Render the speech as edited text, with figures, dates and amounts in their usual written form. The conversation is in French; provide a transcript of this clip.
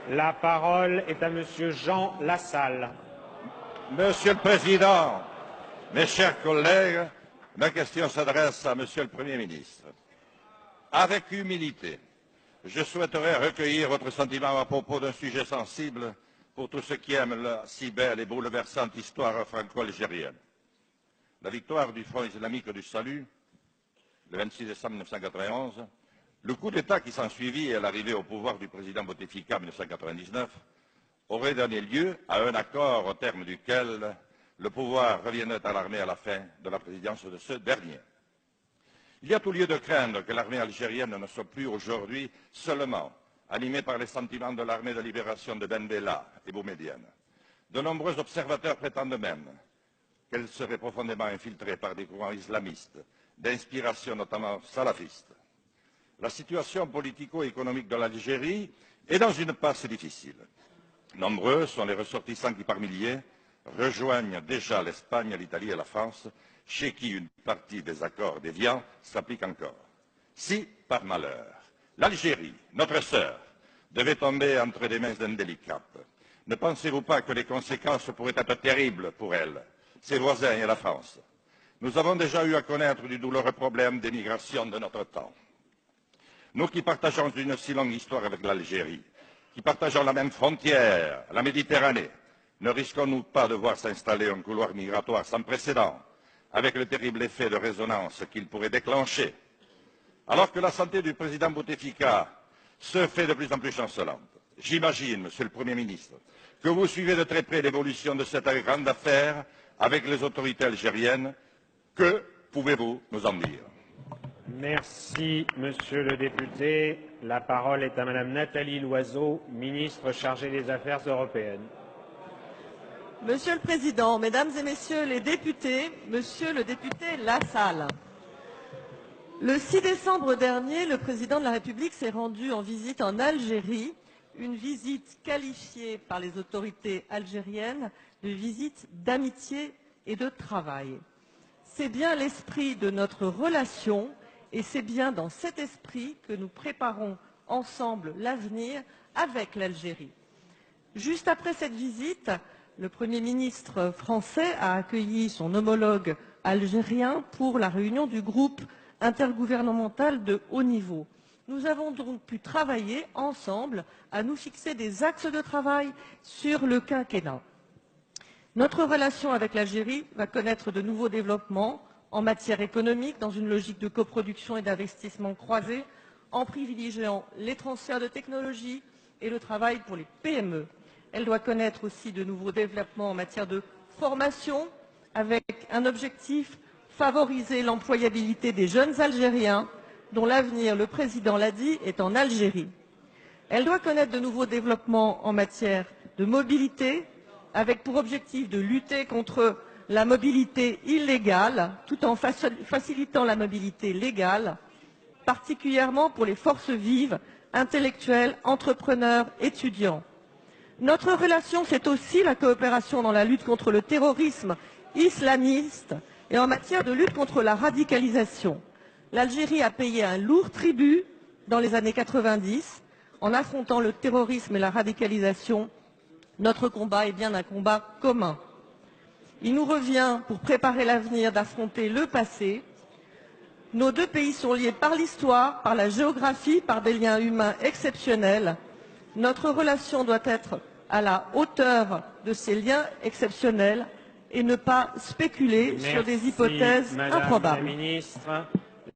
La parole est à Monsieur Jean Lassalle. Monsieur le Président, mes chers collègues, ma question s'adresse à Monsieur le Premier ministre. Avec humilité, je souhaiterais recueillir votre sentiment à propos d'un sujet sensible pour tous ceux qui aiment la si belle et bouleversante histoire franco-algérienne. La victoire du Front islamique du Salut, le 26 décembre 1991, le coup d'État qui s'ensuivit et l'arrivée au pouvoir du président Bouteflika en 1999 aurait donné lieu à un accord au terme duquel le pouvoir reviendrait à l'armée à la fin de la présidence de ce dernier. Il y a tout lieu de craindre que l'armée algérienne ne soit plus aujourd'hui seulement animée par les sentiments de l'armée de libération de Ben Bella et Boumedienne. De nombreux observateurs prétendent même qu'elle serait profondément infiltrée par des courants islamistes, d'inspiration notamment salafiste. La situation politico-économique de l'Algérie est dans une passe difficile. Nombreux sont les ressortissants qui, par milliers, rejoignent déjà l'Espagne, l'Italie et la France, chez qui une partie des accords d'Évian s'applique encore. Si, par malheur, l'Algérie, notre sœur, devait tomber entre des mains indélicates, ne pensez-vous pas que les conséquences pourraient être terribles pour elle, ses voisins et la France? Nous avons déjà eu à connaître du douloureux problème des migrations de notre temps. Nous qui partageons une si longue histoire avec l'Algérie, qui partageons la même frontière, la Méditerranée, ne risquons-nous pas de voir s'installer un couloir migratoire sans précédent, avec le terrible effet de résonance qu'il pourrait déclencher? Alors que la santé du président Bouteflika se fait de plus en plus chancelante, j'imagine, Monsieur le Premier ministre, que vous suivez de très près l'évolution de cette grande affaire avec les autorités algériennes. Que pouvez-vous nous en dire? Merci, Monsieur le député. La parole est à Madame Nathalie Loiseau, ministre chargée des Affaires européennes. Monsieur le Président, Mesdames et Messieurs les députés, Monsieur le député Lassalle, le 6 décembre dernier, le Président de la République s'est rendu en visite en Algérie, une visite qualifiée par les autorités algériennes de visite d'amitié et de travail. C'est bien l'esprit de notre relation et c'est bien dans cet esprit que nous préparons ensemble l'avenir avec l'Algérie. Juste après cette visite, le Premier ministre français a accueilli son homologue algérien pour la réunion du groupe intergouvernemental de haut niveau. Nous avons donc pu travailler ensemble à nous fixer des axes de travail sur le quinquennat. Notre relation avec l'Algérie va connaître de nouveaux développements en matière économique, dans une logique de coproduction et d'investissement croisés, en privilégiant les transferts de technologies et le travail pour les PME. Elle doit connaître aussi de nouveaux développements en matière de formation, avec un objectif, favoriser l'employabilité des jeunes Algériens, dont l'avenir, le Président l'a dit, est en Algérie. Elle doit connaître de nouveaux développements en matière de mobilité, avec pour objectif de lutter contre la mobilité illégale, tout en facilitant la mobilité légale, particulièrement pour les forces vives, intellectuels, entrepreneurs, étudiants. Notre relation, c'est aussi la coopération dans la lutte contre le terrorisme islamiste et en matière de lutte contre la radicalisation. L'Algérie a payé un lourd tribut dans les années 90 en affrontant le terrorisme et la radicalisation. Notre combat est bien un combat commun. Il nous revient, pour préparer l'avenir, d'affronter le passé. Nos deux pays sont liés par l'histoire, par la géographie, par des liens humains exceptionnels. Notre relation doit être à la hauteur de ces liens exceptionnels et ne pas spéculer sur des hypothèses Madame improbables. la ministre.